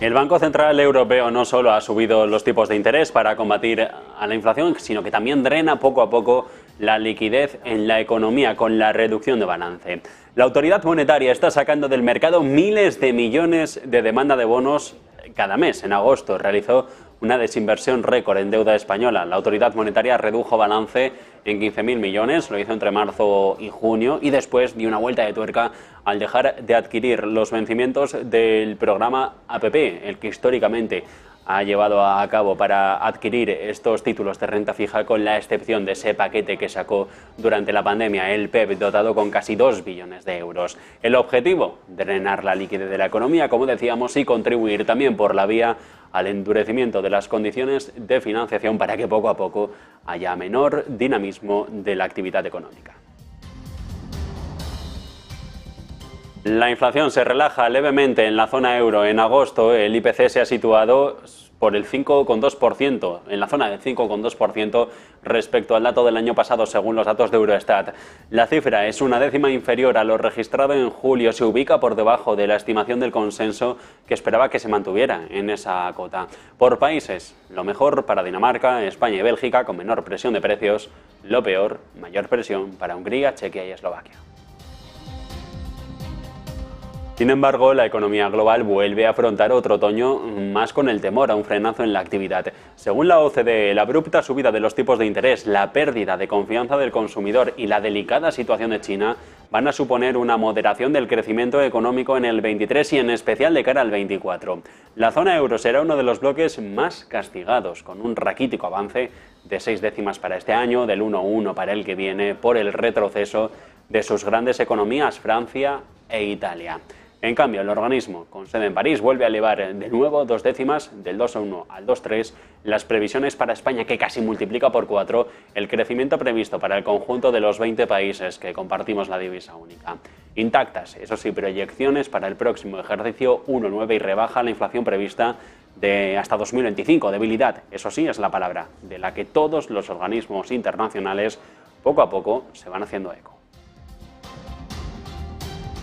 El Banco Central Europeo no solo ha subido los tipos de interés para combatir a la inflación, sino que también drena poco a poco la liquidez en la economía con la reducción de balance. La autoridad monetaria está sacando del mercado miles de millones de demanda de bonos cada mes. En agosto realizó una desinversión récord en deuda española. La autoridad monetaria redujo balance en 15.000 millones, lo hizo entre marzo y junio, y después dio una vuelta de tuerca al dejar de adquirir los vencimientos del programa APP, el que históricamente ha llevado a cabo para adquirir estos títulos de renta fija, con la excepción de ese paquete que sacó durante la pandemia, el PEP, dotado con casi 2 billones de euros. El objetivo, drenar la liquidez de la economía, como decíamos, y contribuir también por la vía al endurecimiento de las condiciones de financiación para que poco a poco haya menor dinamismo de la actividad económica. La inflación se relaja levemente en la zona euro. En agosto el IPC se ha situado por el 5,2%, en la zona del 5,2% respecto al dato del año pasado, según los datos de Eurostat. La cifra es una décima inferior a lo registrado en julio, se ubica por debajo de la estimación del consenso, que esperaba que se mantuviera en esa cota. Por países, lo mejor para Dinamarca, España y Bélgica, con menor presión de precios; lo peor, mayor presión para Hungría, Chequia y Eslovaquia. Sin embargo, la economía global vuelve a afrontar otro otoño más con el temor a un frenazo en la actividad. Según la OCDE, la abrupta subida de los tipos de interés, la pérdida de confianza del consumidor y la delicada situación de China van a suponer una moderación del crecimiento económico en el 23 y en especial de cara al 24. La zona euro será uno de los bloques más castigados, con un raquítico avance de 6 décimas para este año, del 1,1 para el que viene, por el retroceso de sus grandes economías, Francia e Italia. En cambio, el organismo, con sede en París, vuelve a elevar de nuevo 2 décimas, del 2,1 al 2,3, las previsiones para España, que casi multiplica por 4 el crecimiento previsto para el conjunto de los 20 países que compartimos la divisa única. Intactas, eso sí, proyecciones para el próximo ejercicio 1,9 y rebaja la inflación prevista de hasta 2025. Debilidad, eso sí, es la palabra de la que todos los organismos internacionales poco a poco se van haciendo eco.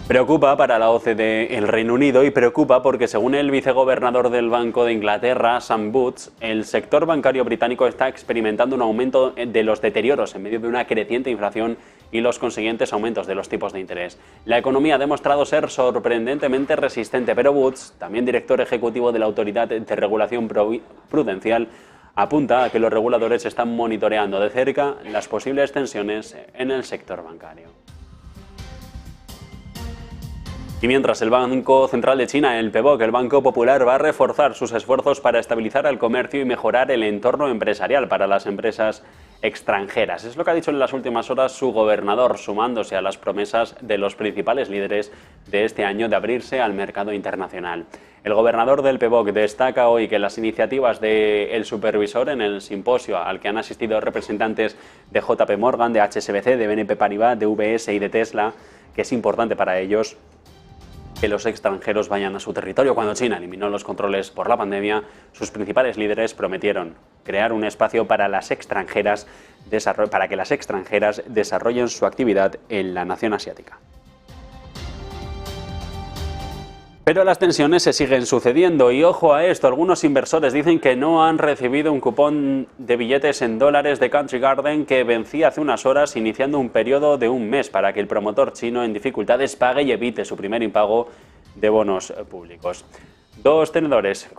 Preocupa para la OCDE el Reino Unido, y preocupa porque, según el vicegobernador del Banco de Inglaterra, Sam Boots, el sector bancario británico está experimentando un aumento de los deterioros en medio de una creciente inflación y los consiguientes aumentos de los tipos de interés. La economía ha demostrado ser sorprendentemente resistente, pero Boots, también director ejecutivo de la Autoridad de Regulación Prudencial, apunta a que los reguladores están monitoreando de cerca las posibles tensiones en el sector bancario. Y mientras, el Banco Central de China, el PBOC, el Banco Popular, va a reforzar sus esfuerzos para estabilizar el comercio y mejorar el entorno empresarial para las empresas extranjeras. Es lo que ha dicho en las últimas horas su gobernador, sumándose a las promesas de los principales líderes de este año de abrirse al mercado internacional. El gobernador del PBOC destaca hoy que las iniciativas del supervisor en el simposio al que han asistido representantes de JP Morgan, de HSBC, de BNP Paribas, de UBS y de Tesla, que es importante para ellos que los extranjeros vayan a su territorio. Cuando China eliminó los controles por la pandemia, sus principales líderes prometieron crear un espacio para que las extranjeras desarrollen su actividad en la nación asiática. Pero las tensiones se siguen sucediendo y ojo a esto, algunos inversores dicen que no han recibido un cupón de billetes en dólares de Country Garden que vencía hace unas horas, iniciando un periodo de un mes para que el promotor chino en dificultades pague y evite su primer impago de bonos públicos. Dos tenedores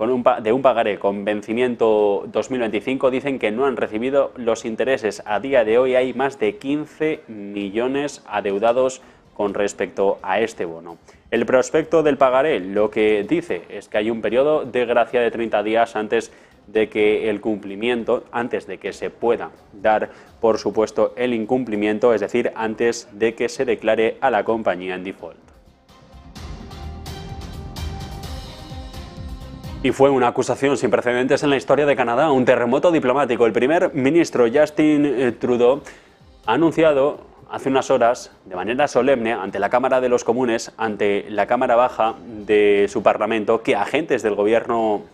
de un pagaré con vencimiento 2025 dicen que no han recibido los intereses. A día de hoy hay más de 15 millones adeudados con respecto a este bono. El prospecto del pagaré lo que dice es que hay un periodo de gracia de 30 días antes de que se pueda dar, por supuesto, el incumplimiento, es decir, antes de que se declare a la compañía en default. Y fue una acusación sin precedentes en la historia de Canadá, un terremoto diplomático. El primer ministro Justin Trudeau ha anunciado hace unas horas, de manera solemne, ante la Cámara de los Comunes, ante la Cámara Baja de su Parlamento, que agentes del gobierno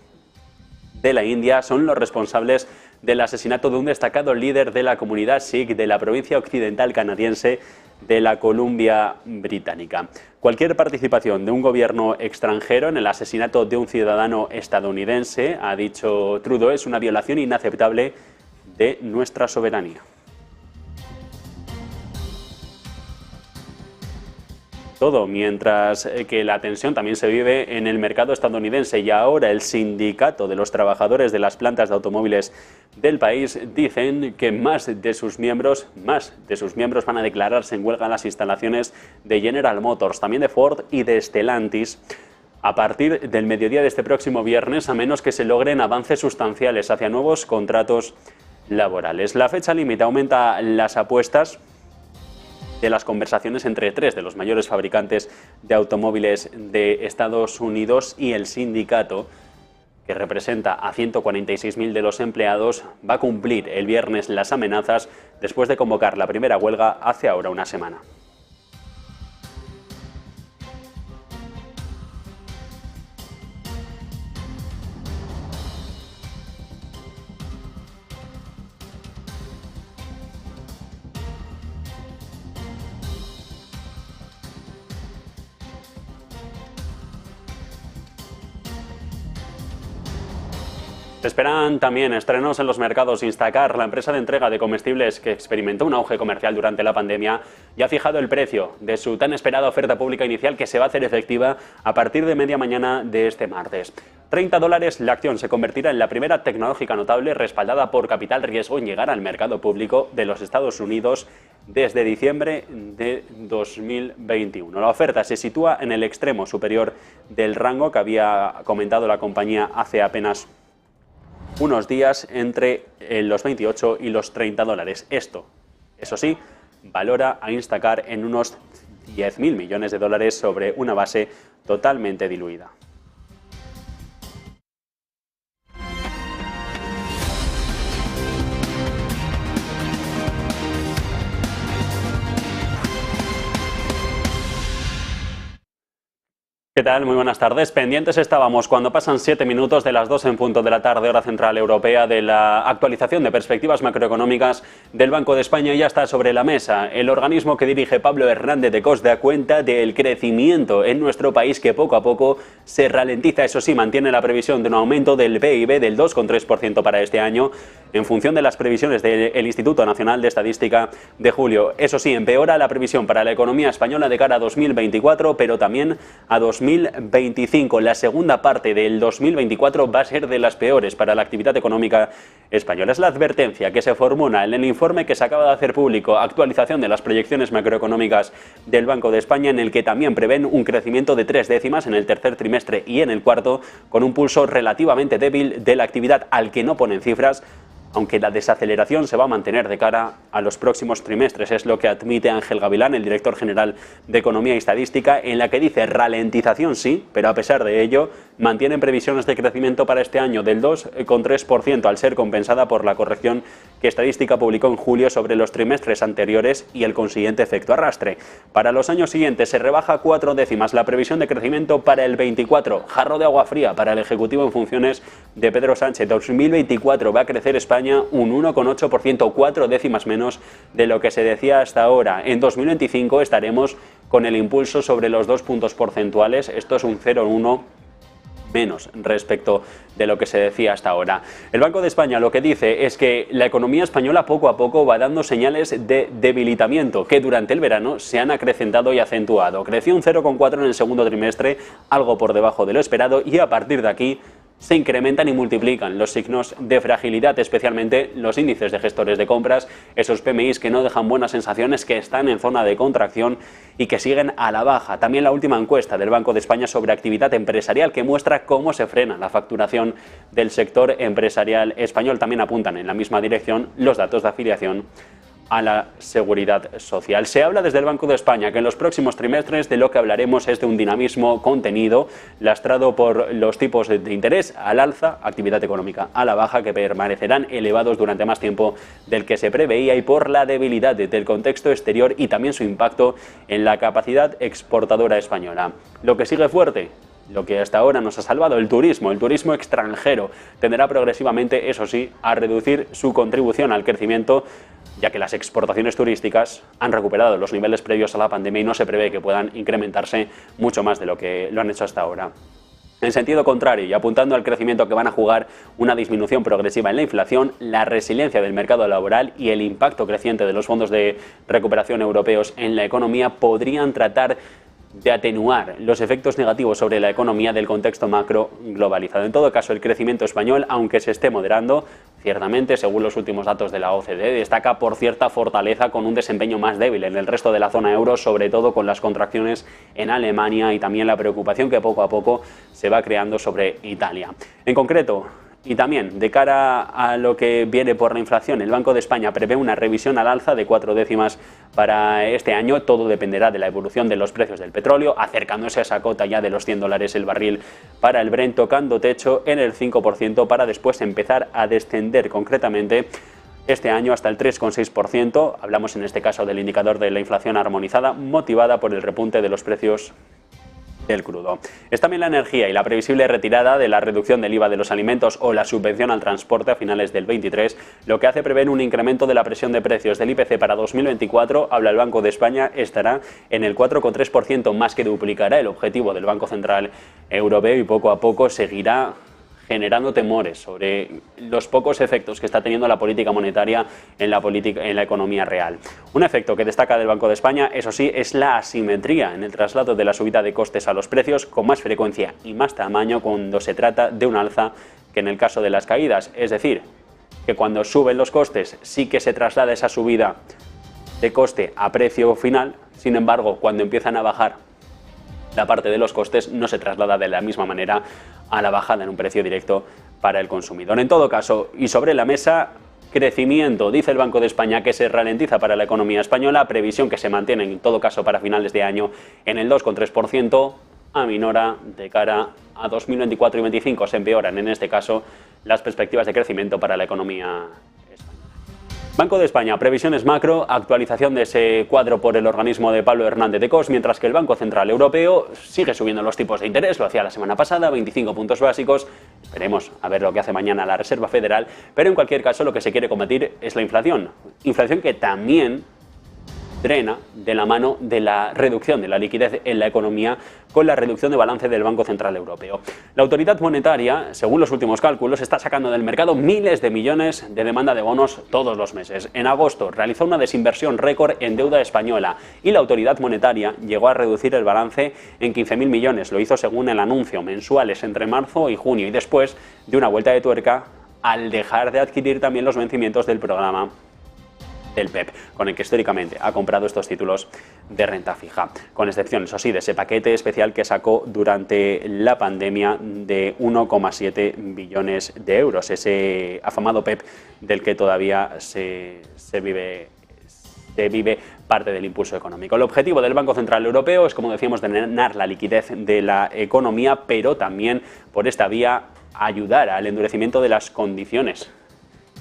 de la India son los responsables del asesinato de un destacado líder de la comunidad sikh de la provincia occidental canadiense de la Columbia Británica. Cualquier participación de un gobierno extranjero en el asesinato de un ciudadano estadounidense, ha dicho Trudeau, es una violación inaceptable de nuestra soberanía. Todo mientras que la tensión también se vive en el mercado estadounidense, y ahora el sindicato de los trabajadores de las plantas de automóviles del país dicen que más de sus miembros van a declararse en huelga en las instalaciones de General Motors, también de Ford y de Stellantis, a partir del mediodía de este próximo viernes, a menos que se logren avances sustanciales hacia nuevos contratos laborales. La fecha límite aumenta las apuestas de las conversaciones entre tres de los mayores fabricantes de automóviles de Estados Unidos, y el sindicato, que representa a 146.000 de los empleados, va a cumplir el viernes las amenazas después de convocar la primera huelga hace ahora una semana. Se esperan también estrenos en los mercados. Instacart, la empresa de entrega de comestibles que experimentó un auge comercial durante la pandemia, ya ha fijado el precio de su tan esperada oferta pública inicial, que se va a hacer efectiva a partir de media mañana de este martes. $30 la acción se convertirá en la primera tecnológica notable respaldada por capital riesgo en llegar al mercado público de los Estados Unidos desde diciembre de 2021. La oferta se sitúa en el extremo superior del rango que había comentado la compañía hace apenas unos días, entre los 28 y los $30. Esto, eso sí, valora a Instacart en unos 10.000 millones de dólares sobre una base totalmente diluida. ¿Qué tal? Muy buenas tardes. Pendientes estábamos cuando pasan 7 minutos de las 2 en punto de la tarde, hora central europea, de la actualización de perspectivas macroeconómicas del Banco de España. Ya está sobre la mesa. El organismo que dirige Pablo Hernández de Cos da cuenta del crecimiento en nuestro país, que poco a poco se ralentiza. Eso sí, mantiene la previsión de un aumento del PIB del 2,3% para este año, en función de las previsiones del Instituto Nacional de Estadística de julio. Eso sí, empeora la previsión para la economía española de cara a 2024, pero también a 2025. La segunda parte del 2024 va a ser de las peores para la actividad económica española. Es la advertencia que se formula en el informe que se acaba de hacer público, actualización de las proyecciones macroeconómicas del Banco de España, en el que también prevén un crecimiento de 3 décimas en el tercer trimestre y en el cuarto, con un pulso relativamente débil de la actividad al que no ponen cifras, aunque la desaceleración se va a mantener de cara a los próximos trimestres. Es lo que admite Ángel Gavilán, el director general de Economía y Estadística, en la que dice ralentización sí, pero a pesar de ello mantienen previsiones de crecimiento para este año del 2,3%, al ser compensada por la corrección que Estadística publicó en julio sobre los trimestres anteriores y el consiguiente efecto arrastre. Para los años siguientes se rebaja 4 décimas la previsión de crecimiento para el 24. Jarro de agua fría para el Ejecutivo en funciones de Pedro Sánchez. 2024 va a crecer España un 1,8%, 4 décimas menos de lo que se decía hasta ahora. En 2025 estaremos con el impulso sobre los 2 puntos porcentuales. Esto es un 0,1 menos respecto de lo que se decía hasta ahora. El Banco de España lo que dice es que la economía española poco a poco va dando señales de debilitamiento, que durante el verano se han acrecentado y acentuado. Creció un 0,4 en el segundo trimestre, algo por debajo de lo esperado, y a partir de aquí se incrementan y multiplican los signos de fragilidad, especialmente los índices de gestores de compras, esos PMIs que no dejan buenas sensaciones, que están en zona de contracción y que siguen a la baja. También la última encuesta del Banco de España sobre actividad empresarial, que muestra cómo se frena la facturación del sector empresarial español. También apuntan en la misma dirección los datos de afiliación a la seguridad social. Se habla desde el Banco de España que en los próximos trimestres de lo que hablaremos es de un dinamismo contenido, lastrado por los tipos de interés al alza, actividad económica a la baja, que permanecerán elevados durante más tiempo del que se preveía, y por la debilidad del contexto exterior y también su impacto en la capacidad exportadora española. Lo que sigue fuerte, lo que hasta ahora nos ha salvado, el turismo extranjero tenderá progresivamente, eso sí, a reducir su contribución al crecimiento, ya que las exportaciones turísticas han recuperado los niveles previos a la pandemia y no se prevé que puedan incrementarse mucho más de lo que lo han hecho hasta ahora. En sentido contrario, y apuntando al crecimiento que van a jugar una disminución progresiva en la inflación, la resiliencia del mercado laboral y el impacto creciente de los fondos de recuperación europeos en la economía podrían tratar de atenuar los efectos negativos sobre la economía del contexto macro globalizado. En todo caso, el crecimiento español, aunque se esté moderando, ciertamente, según los últimos datos de la OCDE, destaca por cierta fortaleza con un desempeño más débil en el resto de la zona euro, sobre todo con las contracciones en Alemania y también la preocupación que poco a poco se va creando sobre Italia. En concreto, y también, de cara a lo que viene por la inflación, el Banco de España prevé una revisión al alza de 4 décimas para este año. Todo dependerá de la evolución de los precios del petróleo, acercándose a esa cota ya de los $100 el barril para el Brent, tocando techo en el 5% para después empezar a descender concretamente este año hasta el 3,6%. Hablamos en este caso del indicador de la inflación armonizada, motivada por el repunte de los precios del crudo. Es también la energía y la previsible retirada de la reducción del IVA de los alimentos o la subvención al transporte a finales del 23, lo que hace prever un incremento de la presión de precios del IPC para 2024, habla el Banco de España, estará en el 4,3%, más que duplicará el objetivo del Banco Central Europeo y poco a poco seguirá generando temores sobre los pocos efectos que está teniendo la política monetaria en la economía real. Un efecto que destaca del Banco de España, eso sí, es la asimetría en el traslado de la subida de costes a los precios, con más frecuencia y más tamaño cuando se trata de un alza que en el caso de las caídas. Es decir, que cuando suben los costes sí que se traslada esa subida de coste a precio final, sin embargo, cuando empiezan a bajar la parte de los costes no se traslada de la misma manera a la bajada en un precio directo para el consumidor. En todo caso, y sobre la mesa, crecimiento, dice el Banco de España, que se ralentiza para la economía española, previsión que se mantiene en todo caso para finales de año en el 2,3%, aminora de cara a 2024 y 2025, se empeoran en este caso las perspectivas de crecimiento para la economía. Banco de España, previsiones macro, actualización de ese cuadro por el organismo de Pablo Hernández de Cos, mientras que el Banco Central Europeo sigue subiendo los tipos de interés, lo hacía la semana pasada, 25 puntos básicos, esperemos a ver lo que hace mañana la Reserva Federal, pero en cualquier caso lo que se quiere combatir es la inflación que también drena de la mano de la reducción de la liquidez en la economía con la reducción de balance del Banco Central Europeo. La autoridad monetaria, según los últimos cálculos, está sacando del mercado miles de millones de demanda de bonos todos los meses. En agosto realizó una desinversión récord en deuda española y la autoridad monetaria llegó a reducir el balance en 15.000 millones. Lo hizo según el anuncio mensuales entre marzo y junio y después de una vuelta de tuerca al dejar de adquirir también los vencimientos del programa del PEP, con el que históricamente ha comprado estos títulos de renta fija, con excepción, eso sí, de ese paquete especial que sacó durante la pandemia de 1,7 billones de euros, ese afamado PEP del que todavía se vive parte del impulso económico. El objetivo del Banco Central Europeo es, como decíamos, drenar la liquidez de la economía, pero también por esta vía ayudar al endurecimiento de las condiciones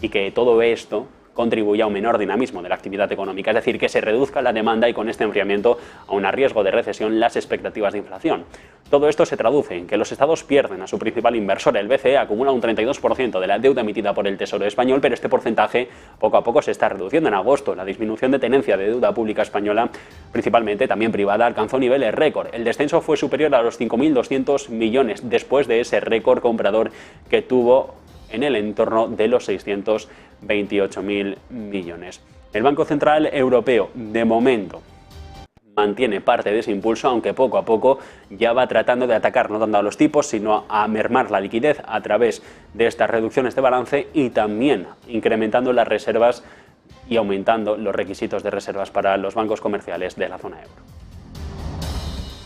y que todo esto contribuye a un menor dinamismo de la actividad económica, es decir, que se reduzca la demanda y con este enfriamiento a un riesgo de recesión las expectativas de inflación. Todo esto se traduce en que los estados pierden a su principal inversor, el BCE acumula un 32% de la deuda emitida por el Tesoro español, pero este porcentaje poco a poco se está reduciendo. En agosto, la disminución de tenencia de deuda pública española, principalmente también privada, alcanzó niveles récord. El descenso fue superior a los 5.200 millones después de ese récord comprador que tuvo en el entorno de los 628.000 millones. El Banco Central Europeo, de momento, mantiene parte de ese impulso, aunque poco a poco ya va tratando de atacar no tanto a los tipos, sino a mermar la liquidez a través de estas reducciones de balance y también incrementando las reservas y aumentando los requisitos de reservas para los bancos comerciales de la zona euro.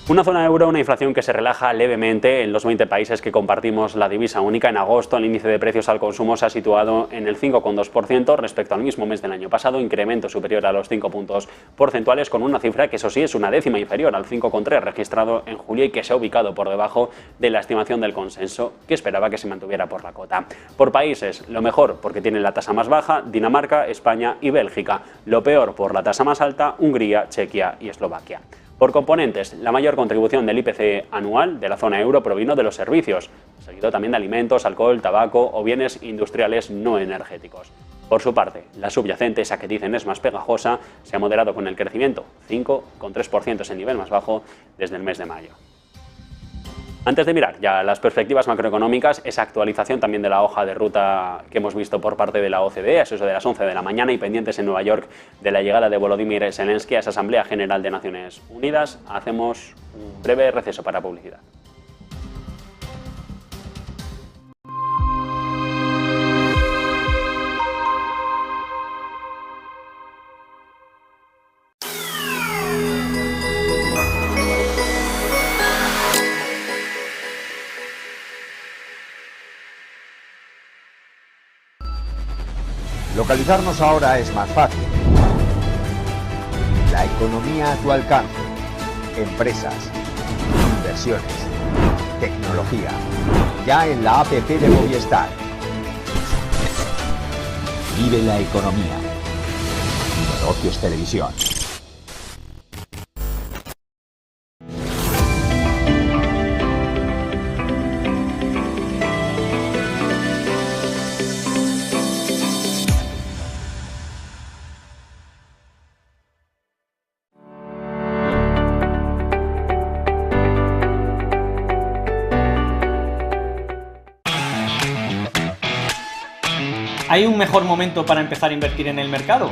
Una zona euro, una inflación que se relaja levemente en los 20 países que compartimos la divisa única. En agosto el índice de precios al consumo se ha situado en el 5,2% respecto al mismo mes del año pasado, incremento superior a los 5 puntos porcentuales, con una cifra que eso sí es una décima inferior al 5,3 registrado en julio y que se ha ubicado por debajo de la estimación del consenso que esperaba que se mantuviera por la cota. Por países, lo mejor porque tienen la tasa más baja, Dinamarca, España y Bélgica. Lo peor por la tasa más alta, Hungría, Chequia y Eslovaquia. Por componentes, la mayor contribución del IPC anual de la zona euro provino de los servicios, seguido también de alimentos, alcohol, tabaco o bienes industriales no energéticos. Por su parte, la subyacente, esa que dicen es más pegajosa, se ha moderado con el crecimiento, 5,3% es el nivel más bajo desde el mes de mayo. Antes de mirar ya las perspectivas macroeconómicas, esa actualización también de la hoja de ruta que hemos visto por parte de la OCDE, eso de las 11 de la mañana y pendientes en Nueva York de la llegada de Volodymyr Zelensky a esa Asamblea General de Naciones Unidas, hacemos un breve receso para publicidad. Localizarnos ahora es más fácil. La economía a tu alcance. Empresas, inversiones, tecnología. Ya en la app de Movistar. Vive la economía. Negocios Televisión. ¿Hay un mejor momento para empezar a invertir en el mercado?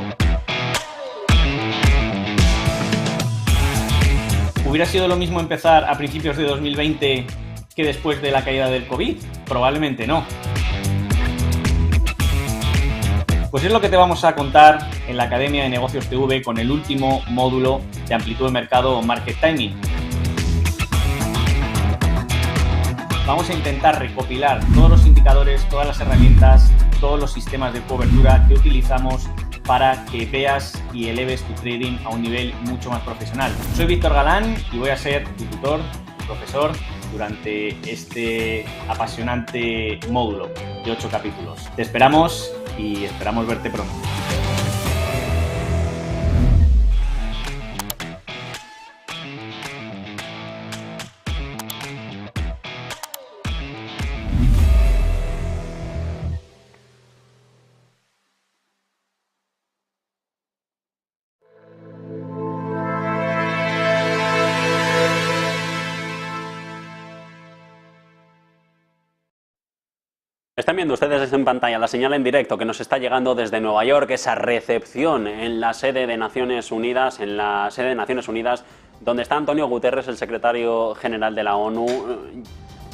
¿Hubiera sido lo mismo empezar a principios de 2020 que después de la caída del COVID? Probablemente no. Pues es lo que te vamos a contar en la Academia de Negocios TV con el último módulo de amplitud de mercado o Market Timing. Vamos a intentar recopilar todos los indicadores, todas las herramientas, todos los sistemas de cobertura que utilizamos para que veas y eleves tu trading a un nivel mucho más profesional. Soy Víctor Galán y voy a ser tu tutor, profesor, durante este apasionante módulo de 8 capítulos. Te esperamos y esperamos verte pronto. Están viendo ustedes en pantalla la señal en directo que nos está llegando desde Nueva York, esa recepción en la sede de Naciones Unidas, donde está Antonio Guterres, el secretario general de la ONU,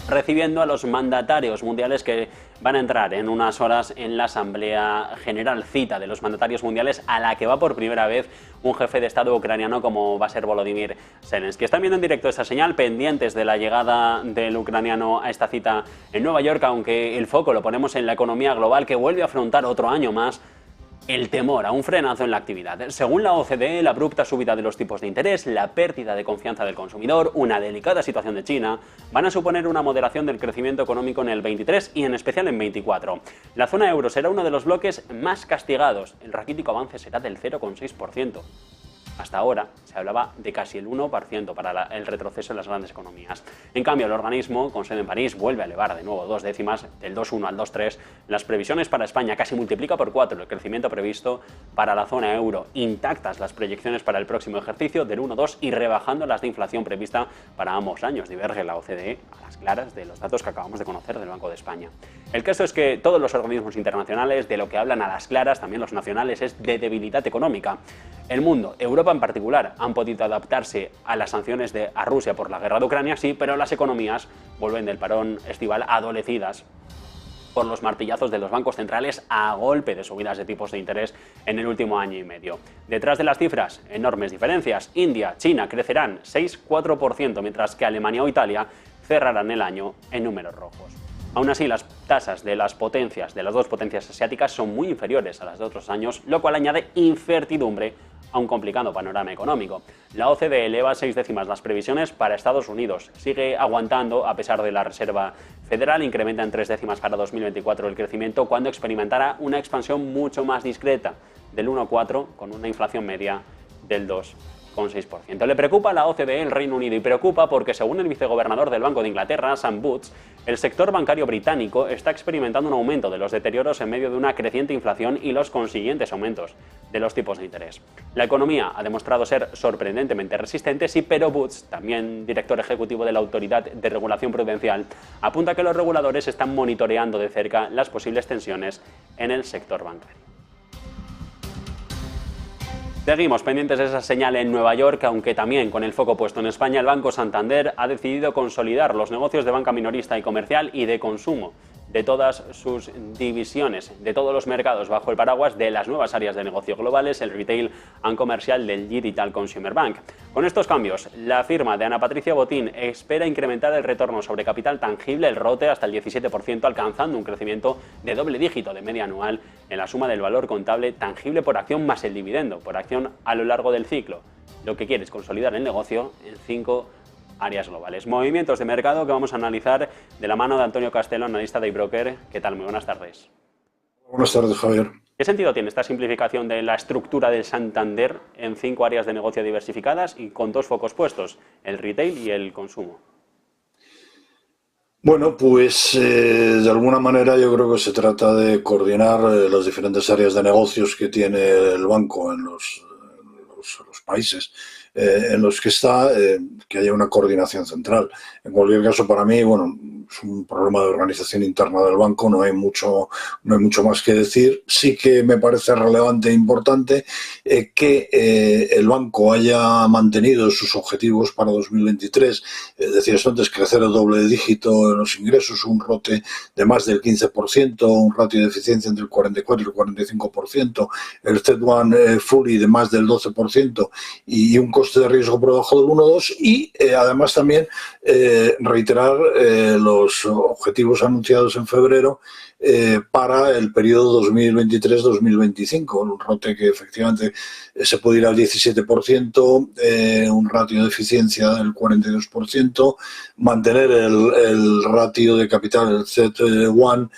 recibiendo a los mandatarios mundiales que van a entrar en unas horas en la Asamblea General, cita de los mandatarios mundiales a la que va por primera vez un jefe de Estado ucraniano como va a ser Volodymyr Zelensky. Están viendo en directo esta señal, pendientes de la llegada del ucraniano a esta cita en Nueva York, aunque el foco lo ponemos en la economía global que vuelve a afrontar otro año más el temor a un frenazo en la actividad. Según la OCDE, la abrupta subida de los tipos de interés, la pérdida de confianza del consumidor, una delicada situación de China, van a suponer una moderación del crecimiento económico en el 23 y en especial en 24. La zona euro será uno de los bloques más castigados. El raquítico avance será del 0,6%. Hasta ahora se hablaba de casi el 1% para el retroceso en las grandes economías. En cambio, el organismo, con sede en París, vuelve a elevar de nuevo 2 décimas, del 2,1 al 2,3. Las previsiones para España casi multiplica por 4 el crecimiento previsto para la zona euro. Intactas las proyecciones para el próximo ejercicio del 1,2 y rebajando las de inflación prevista para ambos años. Diverge la OCDE a las claras de los datos que acabamos de conocer del Banco de España. El caso es que todos los organismos internacionales de lo que hablan a las claras, también los nacionales, es de debilidad económica. El mundo, Europa en particular, han podido adaptarse a las sanciones a Rusia por la guerra de Ucrania, sí, pero las economías vuelven del parón estival adolecidas por los martillazos de los bancos centrales a golpe de subidas de tipos de interés en el último año y medio. Detrás de las cifras, enormes diferencias. India, China crecerán 6,4%, mientras que Alemania o Italia cerrarán el año en números rojos. Aún así, las tasas de las dos potencias asiáticas son muy inferiores a las de otros años, lo cual añade incertidumbre a un complicado panorama económico. La OCDE eleva 6 décimas las previsiones para Estados Unidos. Sigue aguantando a pesar de la Reserva Federal, incrementa en 3 décimas para 2024 el crecimiento cuando experimentará una expansión mucho más discreta del 1,4 con una inflación media del 2%. 0,6%. Le preocupa a la OCDE el Reino Unido y preocupa porque, según el vicegobernador del Banco de Inglaterra, Sam Boots, el sector bancario británico está experimentando un aumento de los deterioros en medio de una creciente inflación y los consiguientes aumentos de los tipos de interés. La economía ha demostrado ser sorprendentemente resistente, sí, pero Boots, también director ejecutivo de la Autoridad de Regulación Prudencial, apunta que los reguladores están monitoreando de cerca las posibles tensiones en el sector bancario. Seguimos pendientes de esa señal en Nueva York, aunque también con el foco puesto en España, el Banco Santander ha decidido consolidar los negocios de banca minorista y comercial y de consumo de todas sus divisiones, de todos los mercados, bajo el paraguas de las nuevas áreas de negocio globales, el retail and comercial del Digital Consumer Bank. Con estos cambios, la firma de Ana Patricia Botín espera incrementar el retorno sobre capital tangible, el ROTE, hasta el 17%, alcanzando un crecimiento de doble dígito de media anual en la suma del valor contable tangible por acción más el dividendo por acción a lo largo del ciclo. Lo que quiere es consolidar el negocio en 5 áreas globales. Movimientos de mercado que vamos a analizar de la mano de Antonio Castelo, analista de iBroker. ¿Qué tal? Muy buenas tardes. Buenas tardes, Javier. ¿Qué sentido tiene esta simplificación de la estructura del Santander en 5 áreas de negocio diversificadas y con 2 focos puestos, el retail y el consumo? Bueno, pues de alguna manera yo creo que se trata de coordinar las diferentes áreas de negocios que tiene el banco en los países en los que está, que haya una coordinación central. En cualquier caso, para mí, bueno, es un problema de organización interna del banco, no hay mucho más que decir. Sí que me parece relevante e importante que el banco haya mantenido sus objetivos para 2023. Decías antes, crecer el doble dígito en los ingresos, un ROTE de más del 15%, un ratio de eficiencia entre el 44 y el 45%, el CET1 fully de más del 12% y un coste de riesgo por debajo del 1,2 y además también reiterar los objetivos anunciados en febrero para el periodo 2023-2025, un ROTE que efectivamente se puede ir al 17%, un ratio de eficiencia del 42%, mantener el ratio de capital, el CET1,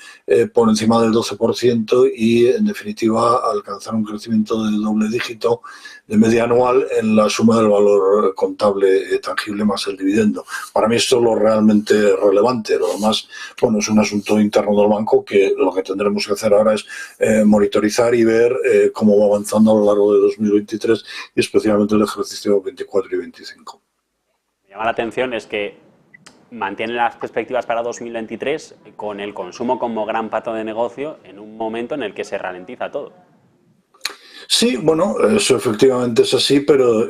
por encima del 12% y, en definitiva, alcanzar un crecimiento del doble dígito de media anual en la suma del valor contable tangible más el dividendo. Para mí esto es lo realmente relevante. Lo demás, bueno, es un asunto interno del banco que lo que tendremos que hacer ahora es monitorizar y ver cómo va avanzando a lo largo de 2023 y especialmente el ejercicio 24 y 25. Me llama la atención es que mantienen las perspectivas para 2023 con el consumo como gran pato de negocio en un momento en el que se ralentiza todo. Sí, bueno, eso efectivamente es así, pero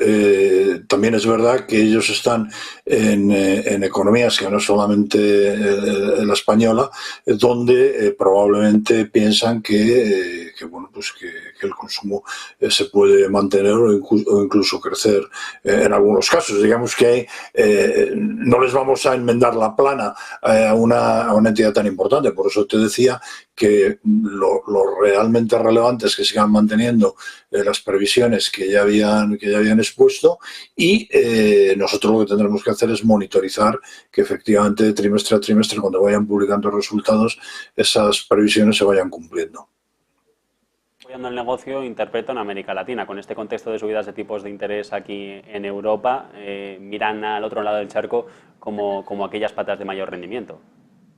también es verdad que ellos están en economías que no solamente la española, donde probablemente piensan que bueno, pues que el consumo se puede mantener o incluso crecer en algunos casos. Digamos que no les vamos a enmendar la plana a una entidad tan importante. Por eso te decía que lo realmente relevante es que sigan manteniendo las previsiones que ya habían expuesto y nosotros lo que tendremos que hacer es monitorizar que efectivamente trimestre a trimestre, cuando vayan publicando resultados, esas previsiones se vayan cumpliendo. Apoyando el negocio, interpreto en América Latina, con este contexto de subidas de tipos de interés aquí en Europa, miran al otro lado del charco como aquellas patas de mayor rendimiento.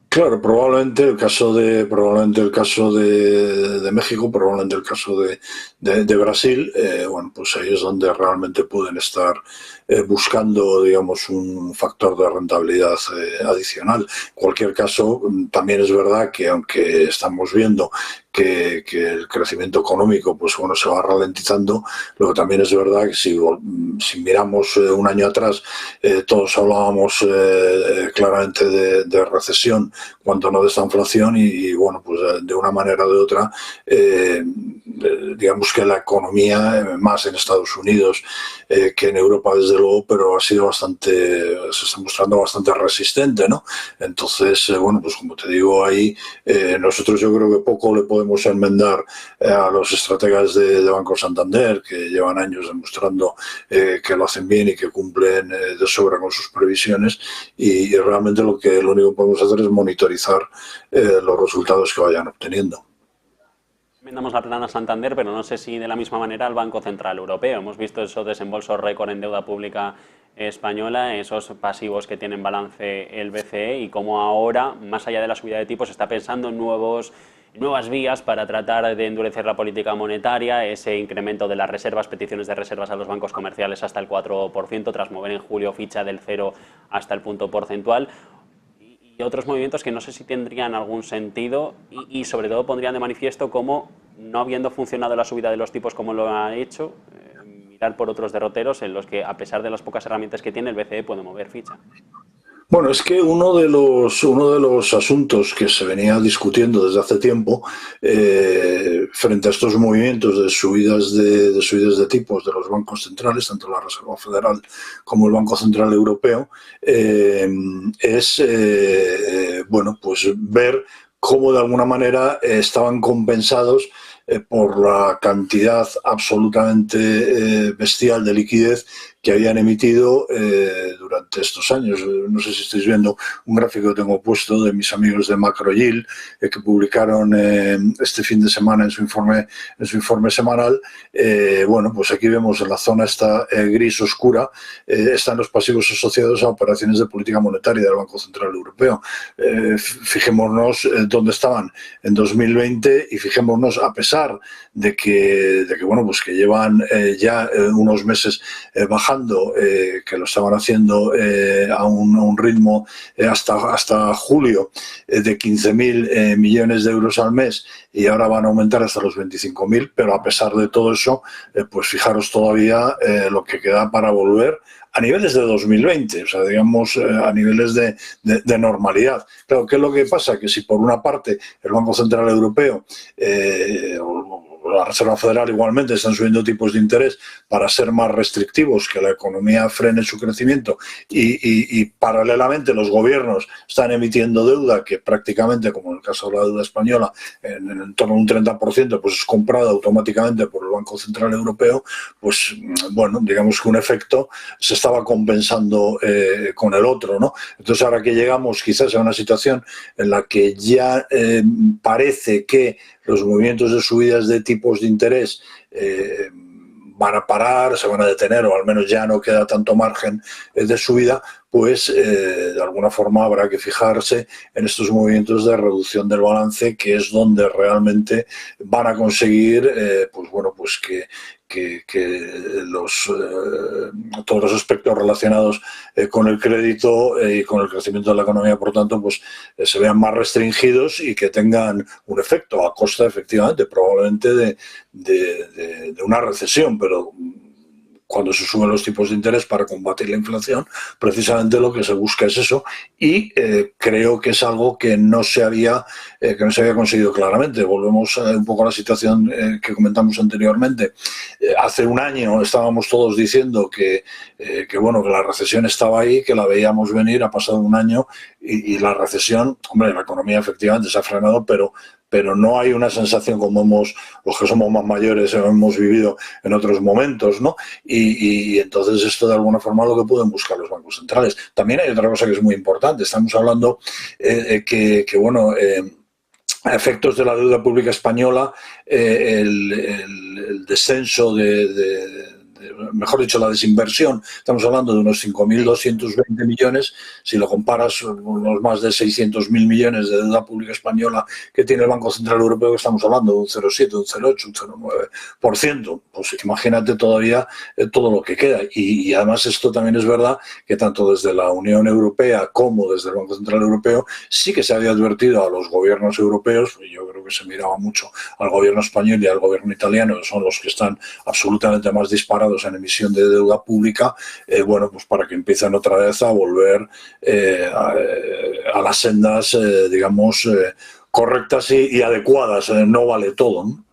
Claro, probablemente el caso de México, probablemente el caso de Brasil, bueno, pues ahí es donde realmente pueden estar buscando, digamos, un factor de rentabilidad adicional. En cualquier caso, también es verdad que aunque estamos viendo que el crecimiento económico, pues bueno, se va ralentizando, lo que también es verdad que si miramos un año atrás, todos hablábamos claramente de recesión, cuanto no de esta inflación y bueno, pues de una manera o de otra, digamos que la economía, más en Estados Unidos que en Europa desde luego, pero se está mostrando bastante resistente, ¿no? Entonces, bueno, pues como te digo ahí, nosotros yo creo que poco le podemos enmendar a los estrategas de Banco Santander, que llevan años demostrando que lo hacen bien y que cumplen de sobra con sus previsiones y realmente lo único que podemos hacer es monitorizar los resultados que vayan obteniendo. Damos la plana a Santander, pero no sé si de la misma manera al Banco Central Europeo. Hemos visto esos desembolsos récord en deuda pública española, esos pasivos que tiene en balance el BCE y cómo ahora, más allá de la subida de tipos, se está pensando en nuevas vías para tratar de endurecer la política monetaria, ese incremento de las reservas, peticiones de reservas a los bancos comerciales hasta el 4%, tras mover en julio ficha del 0 hasta el punto porcentual. Y otros movimientos que no sé si tendrían algún sentido y sobre todo pondrían de manifiesto cómo, no habiendo funcionado la subida de los tipos como lo ha hecho, mirar por otros derroteros en los que, a pesar de las pocas herramientas que tiene, el BCE puede mover ficha. Bueno, es que uno de los asuntos que se venía discutiendo desde hace tiempo frente a estos movimientos de subidas de tipos de los bancos centrales, tanto la Reserva Federal como el Banco Central Europeo, es bueno, pues ver cómo de alguna manera estaban compensados por la cantidad absolutamente bestial de liquidez que habían emitido durante estos años. No sé si estáis viendo un gráfico que tengo puesto de mis amigos de Macro Yield, que publicaron este fin de semana en su informe semanal. Bueno, pues aquí vemos en la zona esta gris oscura, están los pasivos asociados a operaciones de política monetaria del Banco Central Europeo. Fijémonos dónde estaban en 2020 y fijémonos, a pesar de que bueno, pues que llevan ya unos meses bajando, que lo estaban haciendo a un ritmo hasta julio de 15.000 millones de euros al mes, y ahora van a aumentar hasta los 25.000, pero a pesar de todo eso, pues fijaros todavía lo que queda para volver a niveles de 2020, o sea, digamos, a niveles de normalidad. Claro, ¿qué es lo que pasa? Que si por una parte el Banco Central Europeo la Reserva Federal igualmente están subiendo tipos de interés para ser más restrictivos, que la economía frene su crecimiento, y paralelamente los gobiernos están emitiendo deuda que prácticamente, como en el caso de la deuda española, en torno a un 30%, pues es comprada automáticamente por el Banco Central Europeo, pues bueno, digamos que un efecto se estaba compensando con el otro, ¿no? Entonces ahora que llegamos quizás a una situación en la que ya parece que los movimientos de subidas de tipos de interés van a parar, se van a detener, o al menos ya no queda tanto margen de subida, pues de alguna forma habrá que fijarse en estos movimientos de reducción del balance, que es donde realmente van a conseguir pues bueno, pues que todos los aspectos relacionados con el crédito y con el crecimiento de la economía, por tanto, pues se vean más restringidos y que tengan un efecto a costa, efectivamente, probablemente de una recesión, pero cuando se suben los tipos de interés para combatir la inflación, precisamente lo que se busca es eso, y creo que es algo que no se había conseguido claramente. Volvemos un poco a la situación que comentamos anteriormente. Hace un año estábamos todos diciendo que bueno, que la recesión estaba ahí, que la veíamos venir. Ha pasado un año y la recesión, hombre, la economía efectivamente se ha frenado, pero no hay una sensación como los que somos más mayores hemos vivido en otros momentos, ¿no? Y entonces esto de alguna forma es lo que pueden buscar los bancos centrales. También hay otra cosa que es muy importante. Estamos hablando que bueno, a efectos de la deuda pública española, el descenso mejor dicho, la desinversión, estamos hablando de unos 5.220 millones, si lo comparas con los más de 600.000 millones de deuda pública española que tiene el Banco Central Europeo, que estamos hablando de un 0,7, un 0,8, un 0,9%. Pues imagínate todavía todo lo que queda. Y además esto también es verdad que tanto desde la Unión Europea como desde el Banco Central Europeo sí que se había advertido a los gobiernos europeos, y yo creo que se miraba mucho al gobierno español y al gobierno italiano, que son los que están absolutamente más disparados en emisión de deuda pública, bueno, pues para que empiecen otra vez a volver a las sendas, digamos, correctas y adecuadas. No vale todo, ¿no?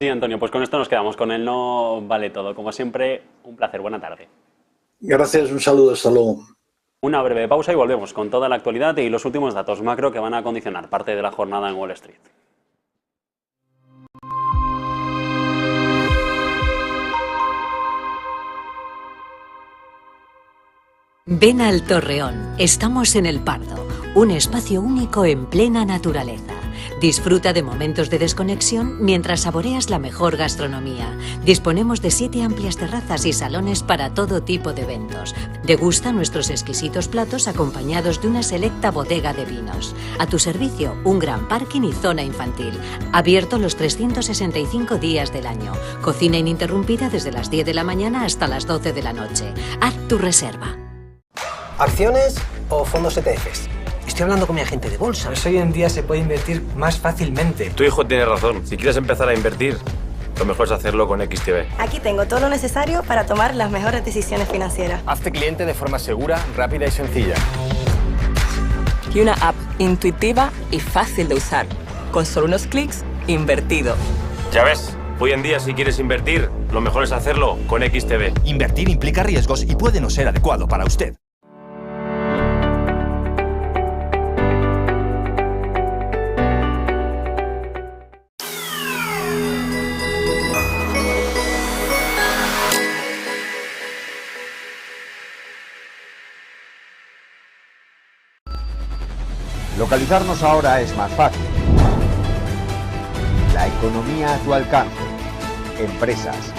Sí, Antonio, pues con esto nos quedamos, con el no vale todo. Como siempre, un placer. Buena tarde. Gracias, un saludo, hasta luego. Una breve pausa y volvemos con toda la actualidad y los últimos datos macro que van a condicionar parte de la jornada en Wall Street. Ven al Torreón, estamos en El Pardo, un espacio único en plena naturaleza. Disfruta de momentos de desconexión mientras saboreas la mejor gastronomía. Disponemos de 7 amplias terrazas y salones para todo tipo de eventos. Degusta nuestros exquisitos platos acompañados de una selecta bodega de vinos. A tu servicio, un gran parking y zona infantil. Abierto los 365 días del año. Cocina ininterrumpida desde las 10 de la mañana hasta las 12 de la noche. Haz tu reserva. ¿Acciones o fondos ETFs? Estoy hablando con mi agente de bolsa. Pues hoy en día se puede invertir más fácilmente. Tu hijo tiene razón. Si quieres empezar a invertir, lo mejor es hacerlo con XTB. Aquí tengo todo lo necesario para tomar las mejores decisiones financieras. Hazte cliente de forma segura, rápida y sencilla. Y una app intuitiva y fácil de usar. Con solo unos clics, invertido. Ya ves, hoy en día si quieres invertir, lo mejor es hacerlo con XTB. Invertir implica riesgos y puede no ser adecuado para usted. Localizarnos ahora es más fácil. La economía a tu alcance. Empresas,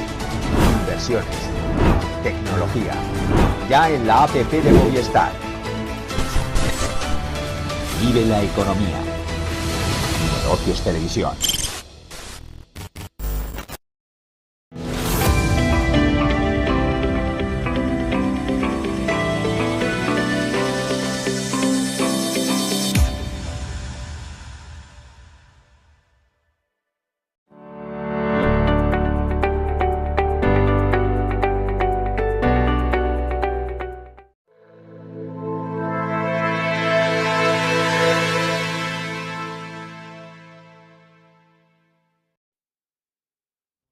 inversiones, tecnología. Ya en la APP de Movistar. Vive la economía. Negocios Televisión.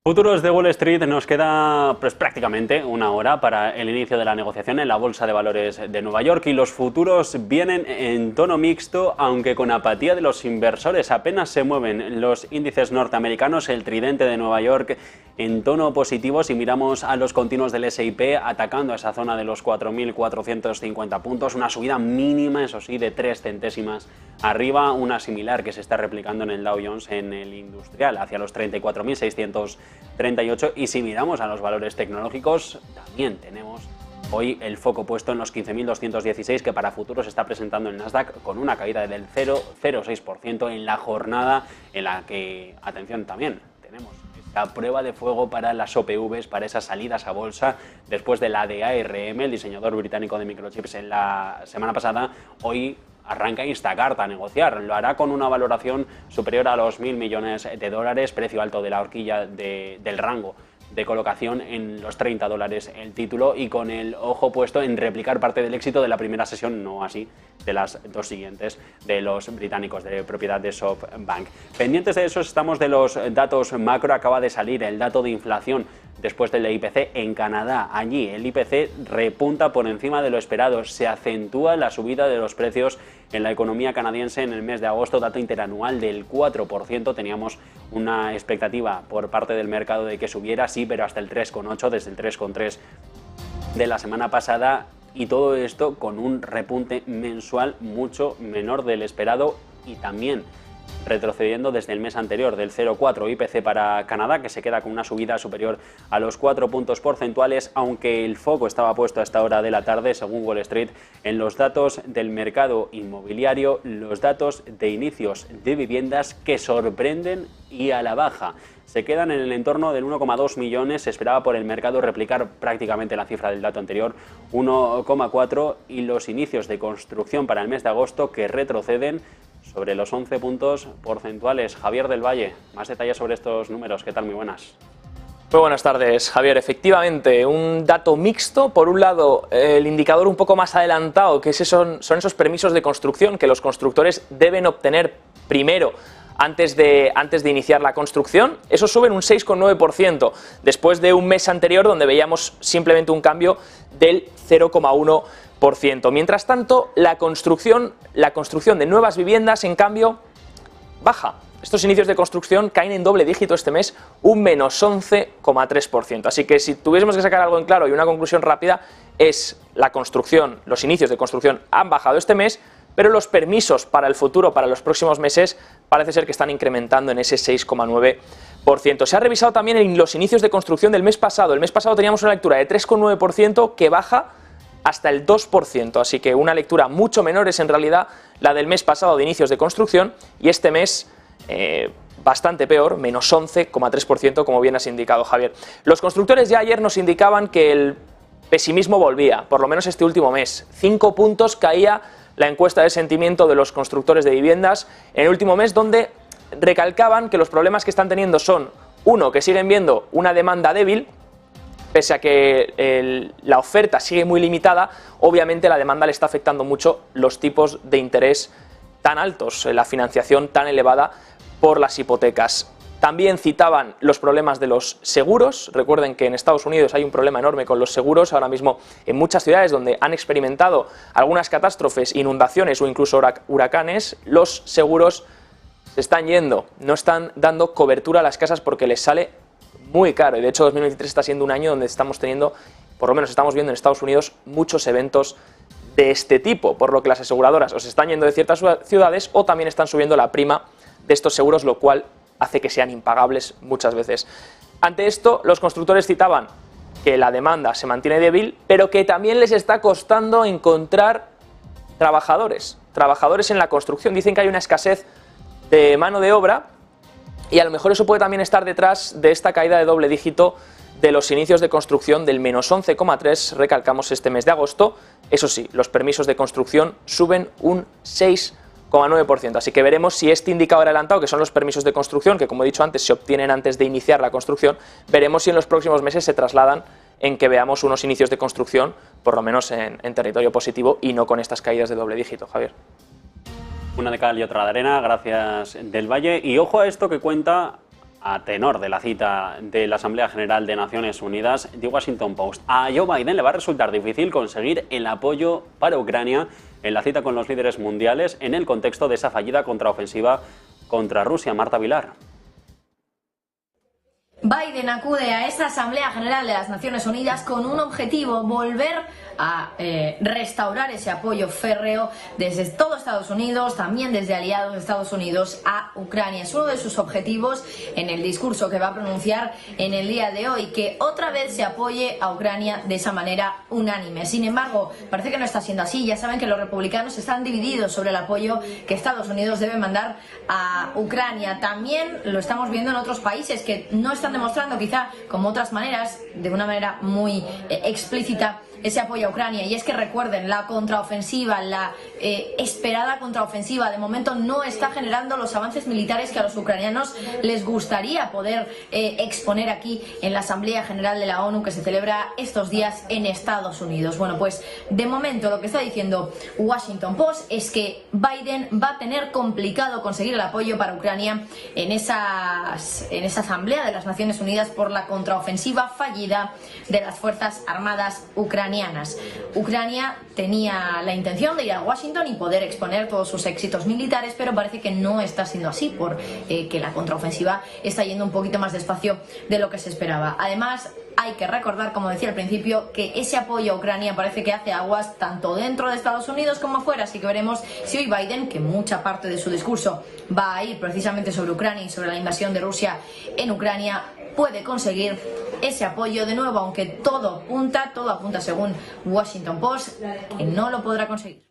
Futuros de Wall Street, nos queda pues, prácticamente una hora para el inicio de la negociación en la Bolsa de Valores de Nueva York y los futuros vienen en tono mixto, aunque con apatía de los inversores. Apenas se mueven los índices norteamericanos, el tridente de Nueva York en tono positivo si miramos a los continuos del S&P atacando a esa zona de los 4.450 puntos, una subida mínima, eso sí, de 3 centésimas arriba, una similar que se está replicando en el Dow Jones en el industrial, hacia los 34.638, y si miramos a los valores tecnológicos, también tenemos hoy el foco puesto en los 15.216 que para futuros está presentando el Nasdaq con una caída del 0,06% en la jornada en la que, atención también, tenemos esta prueba de fuego para las OPVs, para esas salidas a bolsa después de la de ARM, el diseñador británico de microchips en la semana pasada. Hoy arranca Instacart a negociar, lo hará con una valoración superior a los 1.000 millones de dólares, precio alto de la horquilla del rango de colocación en los $30 el título y con el ojo puesto en replicar parte del éxito de la primera sesión, no así de las dos siguientes de los británicos de propiedad de SoftBank. Pendientes de eso estamos de los datos macro. Acaba de salir el dato de inflación después del IPC en Canadá. Allí el IPC repunta por encima de lo esperado, se acentúa la subida de los precios en la economía canadiense en el mes de agosto, dato interanual del 4%. Teníamos una expectativa por parte del mercado de que subiera, sí, pero hasta el 3,8, desde el 3,3 de la semana pasada, y todo esto con un repunte mensual mucho menor del esperado y también retrocediendo desde el mes anterior del 0,4 IPC para Canadá, que se queda con una subida superior a los 4 puntos porcentuales, aunque el foco estaba puesto a esta hora de la tarde, según Wall Street, en los datos del mercado inmobiliario, los datos de inicios de viviendas que sorprenden y a la baja. Se quedan en el entorno del 1,2 millones, se esperaba por el mercado replicar prácticamente la cifra del dato anterior, 1,4, y los inicios de construcción para el mes de agosto que retroceden sobre los 11 puntos porcentuales. Javier del Valle, más detalles sobre estos números. ¿Qué tal? Muy buenas. Muy buenas tardes, Javier. Efectivamente, un dato mixto. Por un lado, el indicador un poco más adelantado, que son esos permisos de construcción que los constructores deben obtener primero antes de iniciar la construcción. Eso sube en un 6,9%, después de un mes anterior donde veíamos simplemente un cambio del 0,1%. Mientras tanto, la construcción de nuevas viviendas, en cambio, baja. Estos inicios de construcción caen en doble dígito este mes, un menos 11,3%. Así que si tuviésemos que sacar algo en claro y una conclusión rápida, es la construcción, los inicios de construcción han bajado este mes, pero los permisos para el futuro, para los próximos meses, parece ser que están incrementando en ese 6,9%. Se ha revisado también en los inicios de construcción del mes pasado. El mes pasado teníamos una lectura de 3,9% que baja hasta el 2%, así que una lectura mucho menor es en realidad la del mes pasado de inicios de construcción, y este mes bastante peor, menos 11,3%, como bien has indicado, Javier. Los constructores ya ayer nos indicaban que el pesimismo volvía, por lo menos este último mes. 5 puntos caía la encuesta de sentimiento de los constructores de viviendas en el último mes, donde recalcaban que los problemas que están teniendo son, uno, que siguen viendo una demanda débil, pese a que la oferta sigue muy limitada. Obviamente la demanda le está afectando mucho los tipos de interés tan altos, la financiación tan elevada por las hipotecas. También citaban los problemas de los seguros. Recuerden que en Estados Unidos hay un problema enorme con los seguros. Ahora mismo en muchas ciudades donde han experimentado algunas catástrofes, inundaciones o incluso huracanes, los seguros se están yendo, no están dando cobertura a las casas porque les sale muy caro. Y de hecho 2023 está siendo un año donde estamos teniendo, por lo menos estamos viendo en Estados Unidos, muchos eventos de este tipo, por lo que las aseguradoras o se están yendo de ciertas ciudades o también están subiendo la prima de estos seguros, lo cual hace que sean impagables muchas veces. Ante esto, los constructores citaban que la demanda se mantiene débil, pero que también les está costando encontrar trabajadores en la construcción. Dicen que hay una escasez de mano de obra y a lo mejor eso puede también estar detrás de esta caída de doble dígito de los inicios de construcción del menos 11,3, recalcamos, este mes de agosto. Eso sí, los permisos de construcción suben un 6,9%, así que veremos si este indicador adelantado, que son los permisos de construcción, que como he dicho antes se obtienen antes de iniciar la construcción, veremos si en los próximos meses se trasladan en que veamos unos inicios de construcción, por lo menos en territorio positivo y no con estas caídas de doble dígito, Javier. Una de cal y otra de arena, gracias Del Valle. Y ojo a esto que cuenta, a tenor de la cita de la Asamblea General de Naciones Unidas, The Washington Post. A Joe Biden le va a resultar difícil conseguir el apoyo para Ucrania en la cita con los líderes mundiales en el contexto de esa fallida contraofensiva contra Rusia. Marta Vilar. Biden acude a esa Asamblea General de las Naciones Unidas con un objetivo: volver a restaurar ese apoyo férreo desde todo Estados Unidos, también desde aliados de Estados Unidos, a Ucrania. Es uno de sus objetivos en el discurso que va a pronunciar en el día de hoy, que otra vez se apoye a Ucrania de esa manera unánime. Sin embargo, parece que no está siendo así. Ya saben que los republicanos están divididos sobre el apoyo que Estados Unidos debe mandar a Ucrania. También lo estamos viendo en otros países que no están demostrando, quizá como otras maneras, de una manera muy explícita, ese apoyo a Ucrania. Y es que recuerden, la contraofensiva, la esperada contraofensiva, de momento no está generando los avances militares que a los ucranianos les gustaría poder exponer aquí en la Asamblea General de la ONU, que se celebra estos días en Estados Unidos. Bueno, pues de momento lo que está diciendo Washington Post es que Biden va a tener complicado conseguir el apoyo para Ucrania en esa Asamblea de las Naciones Unidas por la contraofensiva fallida de las Fuerzas Armadas ucranianas. Ucrania tenía la intención de ir a Washington y poder exponer todos sus éxitos militares, pero parece que no está siendo así, porque la contraofensiva está yendo un poquito más despacio de lo que se esperaba. Además, hay que recordar, como decía al principio, que ese apoyo a Ucrania parece que hace aguas tanto dentro de Estados Unidos como fuera, así que veremos si hoy Biden, que mucha parte de su discurso va a ir precisamente sobre Ucrania y sobre la invasión de Rusia en Ucrania, puede conseguir ese apoyo de nuevo, aunque todo apunta según Washington Post, que no lo podrá conseguir.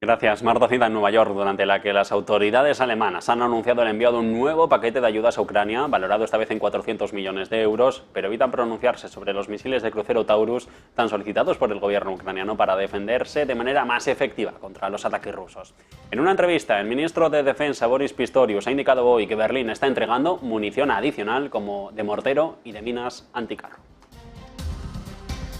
Gracias, Marta. Cita en Nueva York, durante la que las autoridades alemanas han anunciado el envío de un nuevo paquete de ayudas a Ucrania, valorado esta vez en 400 millones de euros, pero evitan pronunciarse sobre los misiles de crucero Taurus tan solicitados por el gobierno ucraniano para defenderse de manera más efectiva contra los ataques rusos. En una entrevista, el ministro de Defensa, Boris Pistorius, ha indicado hoy que Berlín está entregando munición adicional como de mortero y de minas anticarro.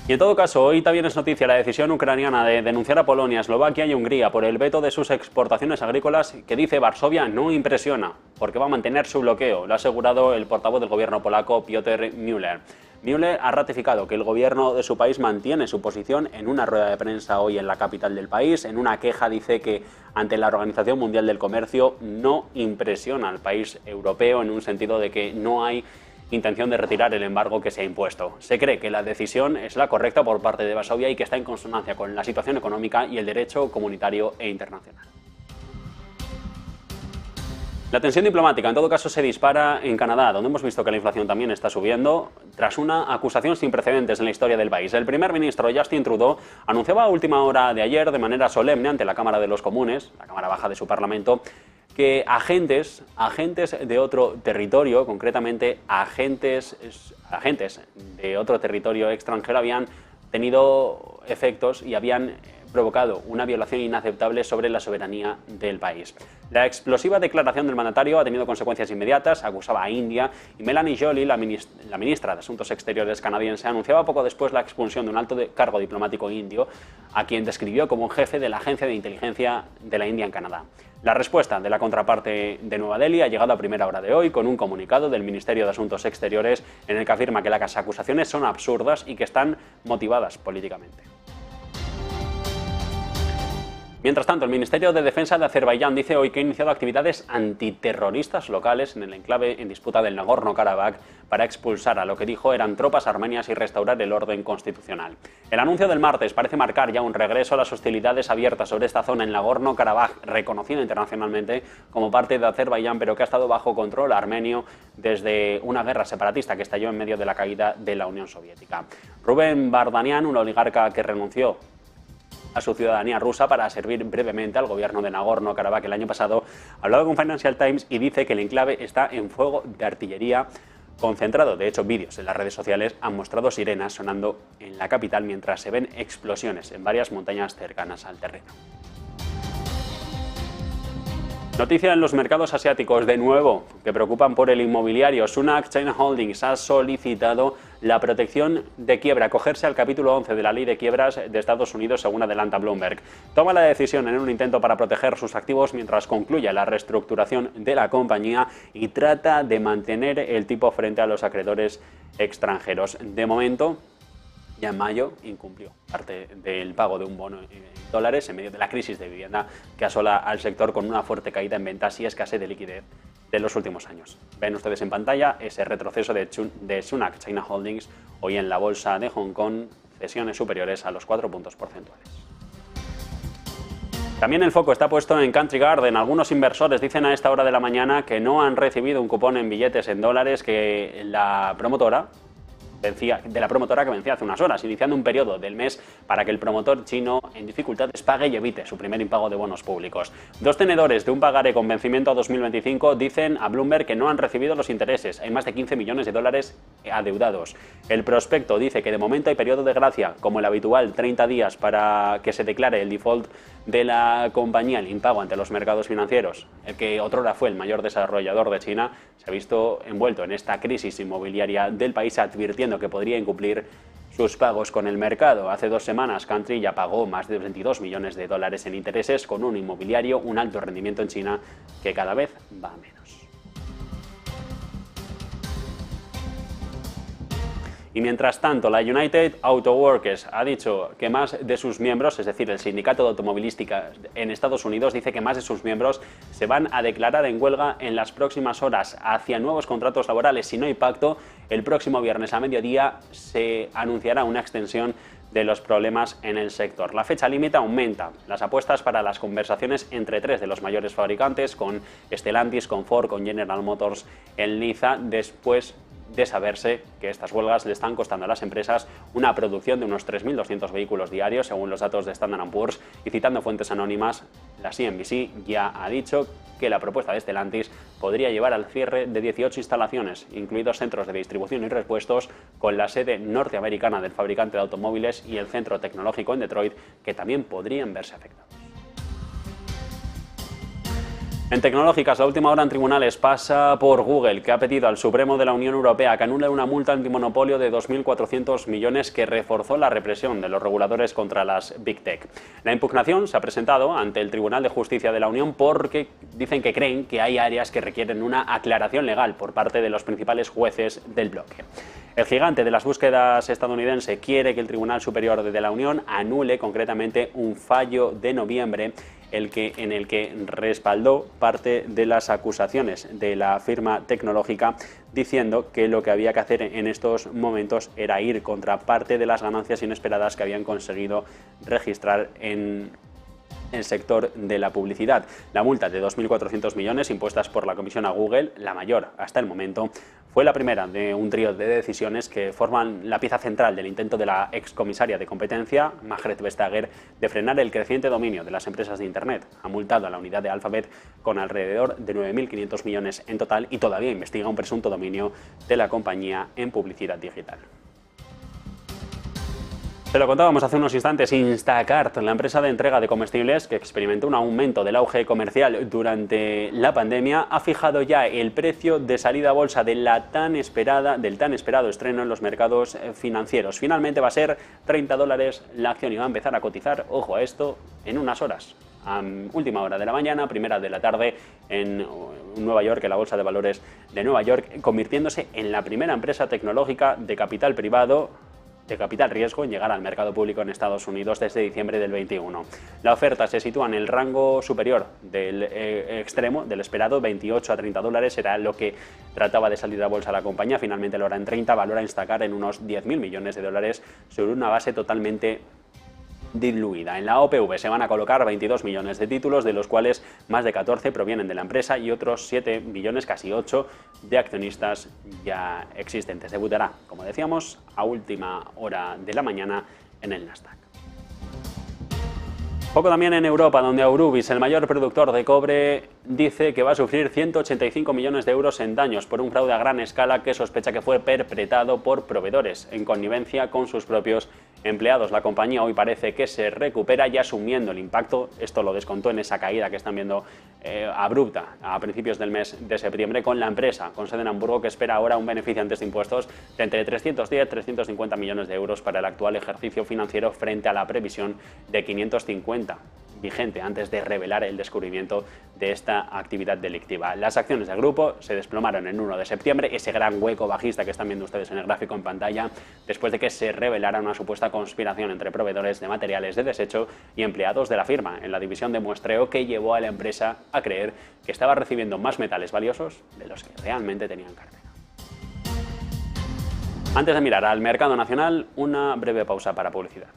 Y en todo caso, hoy también es noticia la decisión ucraniana de denunciar a Polonia, Eslovaquia y Hungría por el veto de sus exportaciones agrícolas, que dice Varsovia no impresiona, porque va a mantener su bloqueo. Lo ha asegurado el portavoz del gobierno polaco, Piotr Müller. Müller ha ratificado que el gobierno de su país mantiene su posición en una rueda de prensa hoy en la capital del país. En una queja dice que ante la Organización Mundial del Comercio no impresiona al país europeo, en un sentido de que no hay intención de retirar el embargo que se ha impuesto. Se cree que la decisión es la correcta por parte de Varsovia y que está en consonancia con la situación económica y el derecho comunitario e internacional. La tensión diplomática, en todo caso, se dispara en Canadá, donde hemos visto que la inflación también está subiendo, tras una acusación sin precedentes en la historia del país. El primer ministro Justin Trudeau anunciaba a última hora de ayer, de manera solemne, ante la Cámara de los Comunes, la Cámara Baja de su Parlamento, que agentes de otro territorio, concretamente agentes de otro territorio extranjero, habían tenido efectos y habían provocado una violación inaceptable sobre la soberanía del país. La explosiva declaración del mandatario ha tenido consecuencias inmediatas, acusaba a India, y Melanie Joly, la ministra de Asuntos Exteriores canadiense, anunciaba poco después la expulsión de un alto cargo diplomático indio, a quien describió como jefe de la Agencia de Inteligencia de la India en Canadá. La respuesta de la contraparte de Nueva Delhi ha llegado a primera hora de hoy con un comunicado del Ministerio de Asuntos Exteriores en el que afirma que las acusaciones son absurdas y que están motivadas políticamente. Mientras tanto, el Ministerio de Defensa de Azerbaiyán dice hoy que ha iniciado actividades antiterroristas locales en el enclave en disputa del Nagorno-Karabaj para expulsar a lo que dijo eran tropas armenias y restaurar el orden constitucional. El anuncio del martes parece marcar ya un regreso a las hostilidades abiertas sobre esta zona en Nagorno-Karabaj, reconocida internacionalmente como parte de Azerbaiyán, pero que ha estado bajo control armenio desde una guerra separatista que estalló en medio de la caída de la Unión Soviética. Rubén Bardanian, un oligarca que renunció a su ciudadanía rusa para servir brevemente al gobierno de Nagorno-Karabaj el año pasado, ha hablado con Financial Times y dice que el enclave está en fuego de artillería concentrado. De hecho, vídeos en las redes sociales han mostrado sirenas sonando en la capital mientras se ven explosiones en varias montañas cercanas al terreno. Noticia en los mercados asiáticos, de nuevo, que preocupan por el inmobiliario. Sunac China Holdings ha solicitado la protección de quiebra, acogerse al capítulo 11 de la ley de quiebras de Estados Unidos, según adelanta Bloomberg. Toma la decisión en un intento para proteger sus activos mientras concluye la reestructuración de la compañía y trata de mantener el tipo frente a los acreedores extranjeros. De momento, ya en mayo incumplió parte del pago de un bono en dólares en medio de la crisis de vivienda que asola al sector, con una fuerte caída en ventas y escasez de liquidez de los últimos años. Ven ustedes en pantalla ese retroceso de Sunac China Holdings hoy en la bolsa de Hong Kong, cesiones superiores a los 4 puntos porcentuales. También el foco está puesto en Country Garden. Algunos inversores dicen a esta hora de la mañana que no han recibido un cupón en billetes en dólares que la promotora que vencía hace unas horas, iniciando un periodo del mes para que el promotor chino en dificultades pague y evite su primer impago de bonos públicos. Dos tenedores de un pagaré con vencimiento a 2025 dicen a Bloomberg que no han recibido los intereses. Hay más de 15 millones de dólares adeudados. El prospecto dice que de momento hay periodo de gracia, como el habitual 30 días para que se declare el default de la compañía, el impago ante los mercados financieros. El que otrora fue el mayor desarrollador de China se ha visto envuelto en esta crisis inmobiliaria del país, advirtiendo que podría incumplir sus pagos con el mercado. Hace 2 semanas Country ya pagó más de 22 millones de dólares en intereses con un inmobiliario, un alto rendimiento en China que cada vez va a menos. Y mientras tanto, la United Auto Workers ha dicho que más de sus miembros, es decir, el sindicato de automovilística en Estados Unidos, dice que más de sus miembros se van a declarar en huelga en las próximas horas hacia nuevos contratos laborales. Si no hay pacto, el próximo viernes a mediodía se anunciará una extensión de los problemas en el sector. La fecha límite aumenta las apuestas para las conversaciones entre 3 de los mayores fabricantes, con Stellantis, con Ford, con General Motors en liza, después de saberse que estas huelgas le están costando a las empresas una producción de unos 3.200 vehículos diarios, según los datos de Standard & Poor's, y citando fuentes anónimas, la CNBC ya ha dicho que la propuesta de Stellantis podría llevar al cierre de 18 instalaciones, incluidos centros de distribución y repuestos, con la sede norteamericana del fabricante de automóviles y el centro tecnológico en Detroit, que también podrían verse afectados. En tecnológicas, la última hora en tribunales pasa por Google, que ha pedido al Supremo de la Unión Europea que anule una multa antimonopolio de 2.400 millones que reforzó la represión de los reguladores contra las Big Tech. La impugnación se ha presentado ante el Tribunal de Justicia de la Unión porque dicen que creen que hay áreas que requieren una aclaración legal por parte de los principales jueces del bloque. El gigante de las búsquedas estadounidense quiere que el Tribunal Superior de la Unión anule concretamente un fallo de noviembre en el que respaldó parte de las acusaciones de la firma tecnológica, diciendo que lo que había que hacer en estos momentos era ir contra parte de las ganancias inesperadas que habían conseguido registrar en el sector de la publicidad. La multa de 2.400 millones impuestas por la Comisión a Google, la mayor hasta el momento, fue la primera de un trío de decisiones que forman la pieza central del intento de la excomisaria de competencia, Margrethe Vestager, de frenar el creciente dominio de las empresas de Internet. Ha multado a la unidad de Alphabet con alrededor de 9.500 millones en total y todavía investiga un presunto dominio de la compañía en publicidad digital. Te lo contábamos hace unos instantes, Instacart, la empresa de entrega de comestibles que experimentó un aumento del auge comercial durante la pandemia, ha fijado ya el precio de salida a bolsa del tan esperado estreno en los mercados financieros. Finalmente va a ser $30 la acción y va a empezar a cotizar, ojo a esto, en unas horas. A última hora de la mañana, primera de la tarde en Nueva York, en la Bolsa de Valores de Nueva York, convirtiéndose en la primera empresa tecnológica de capital privado de capital riesgo en llegar al mercado público en Estados Unidos desde diciembre del 21. La oferta se sitúa en el rango superior del extremo del esperado, 28 a $30, era lo que trataba de salir a bolsa la compañía, finalmente lo hará en 30, valora Instacart en unos 10.000 millones de dólares sobre una base totalmente diluida. En la OPV se van a colocar 22 millones de títulos, de los cuales más de 14 provienen de la empresa y otros 7 millones, casi 8, de accionistas ya existentes. Debutará, como decíamos, a última hora de la mañana en el Nasdaq. Poco también en Europa, donde Aurubis, el mayor productor de cobre, dice que va a sufrir 185 millones de euros en daños por un fraude a gran escala que sospecha que fue perpetrado por proveedores en connivencia con sus propios empleados. La compañía hoy parece que se recupera ya asumiendo el impacto. Esto lo descontó en esa caída que están viendo abrupta a principios del mes de septiembre con la empresa, con sede en Hamburgo, que espera ahora un beneficio antes de impuestos de entre 310 y 350 millones de euros para el actual ejercicio financiero frente a la previsión de 550 vigente antes de revelar el descubrimiento de esta actividad delictiva. Las acciones del grupo se desplomaron el 1 de septiembre, ese gran hueco bajista que están viendo ustedes en el gráfico en pantalla, después de que se revelara una supuesta conspiración entre proveedores de materiales de desecho y empleados de la firma en la división de muestreo que llevó a la empresa a creer que estaba recibiendo más metales valiosos de los que realmente tenían en cartera. Antes de mirar al mercado nacional, una breve pausa para publicidad.